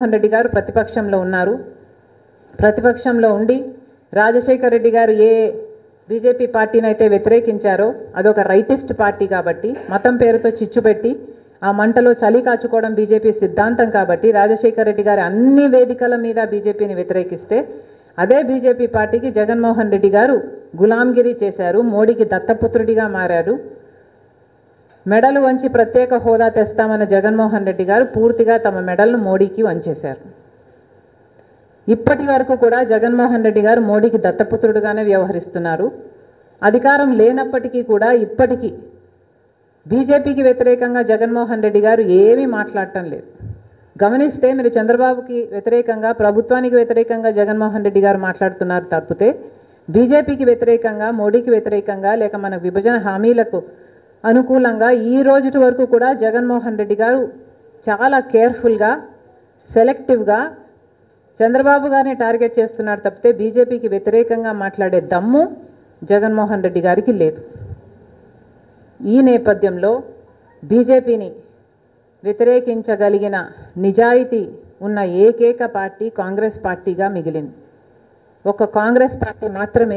రెడ్డి గారు ప్రతిపక్షంలో ఉన్నారు. ప్రతిపక్షంలో ఉండి రాజశేఖర్ రెడ్డి గారు ఏ బీజేపీ పార్టీని అయితే వ్యతిరేకించారో అదొక రైటిస్ట్ పార్టీ కాబట్టి మతం పేరుతో చిచ్చు పెట్టి ఆ మంటలో చలి కాచుకోవడం బీజేపీ సిద్ధాంతం కాబట్టి రాజశేఖర్ రెడ్డి గారు అన్ని వేదికల మీద బీజేపీని వ్యతిరేకిస్తే అదే బీజేపీ పార్టీకి జగన్మోహన్ రెడ్డి గారు గులాంగిరి చేశారు. మోడీకి దత్తపుత్రుడిగా మారారు. మెడలు వంచి ప్రత్యేక హోదా తెస్తామన్న జగన్మోహన్ రెడ్డి గారు పూర్తిగా తమ మెడలను మోడీకి వంచేశారు. ఇప్పటి వరకు కూడా జగన్మోహన్ రెడ్డి గారు మోడీకి దత్తపుత్రుడుగానే వ్యవహరిస్తున్నారు. అధికారం లేనప్పటికీ కూడా ఇప్పటికీ బీజేపీకి వ్యతిరేకంగా జగన్మోహన్ రెడ్డి గారు ఏమీ మాట్లాడటం లేదు. గమనిస్తే మీరు చంద్రబాబుకి వ్యతిరేకంగా ప్రభుత్వానికి వ్యతిరేకంగా జగన్మోహన్ రెడ్డి గారు మాట్లాడుతున్నారు తప్పితే బీజేపీకి వ్యతిరేకంగా మోడీకి వ్యతిరేకంగా లేక మన విభజన హామీలకు అనుకూలంగా ఈ రోజు వరకు కూడా జగన్మోహన్ రెడ్డి గారు చాలా కేర్ఫుల్గా సెలెక్టివ్గా చంద్రబాబు గారిని టార్గెట్ చేస్తున్నారు తప్పితే బీజేపీకి వ్యతిరేకంగా మాట్లాడే దమ్ము జగన్మోహన్ రెడ్డి గారికి లేదు. ఈ నేపథ్యంలో బీజేపీని వ్యతిరేకించగలిగిన నిజాయితీ ఉన్న ఏకైక పార్టీ కాంగ్రెస్ పార్టీగా మిగిలింది. ఒక కాంగ్రెస్ పార్టీ మాత్రమే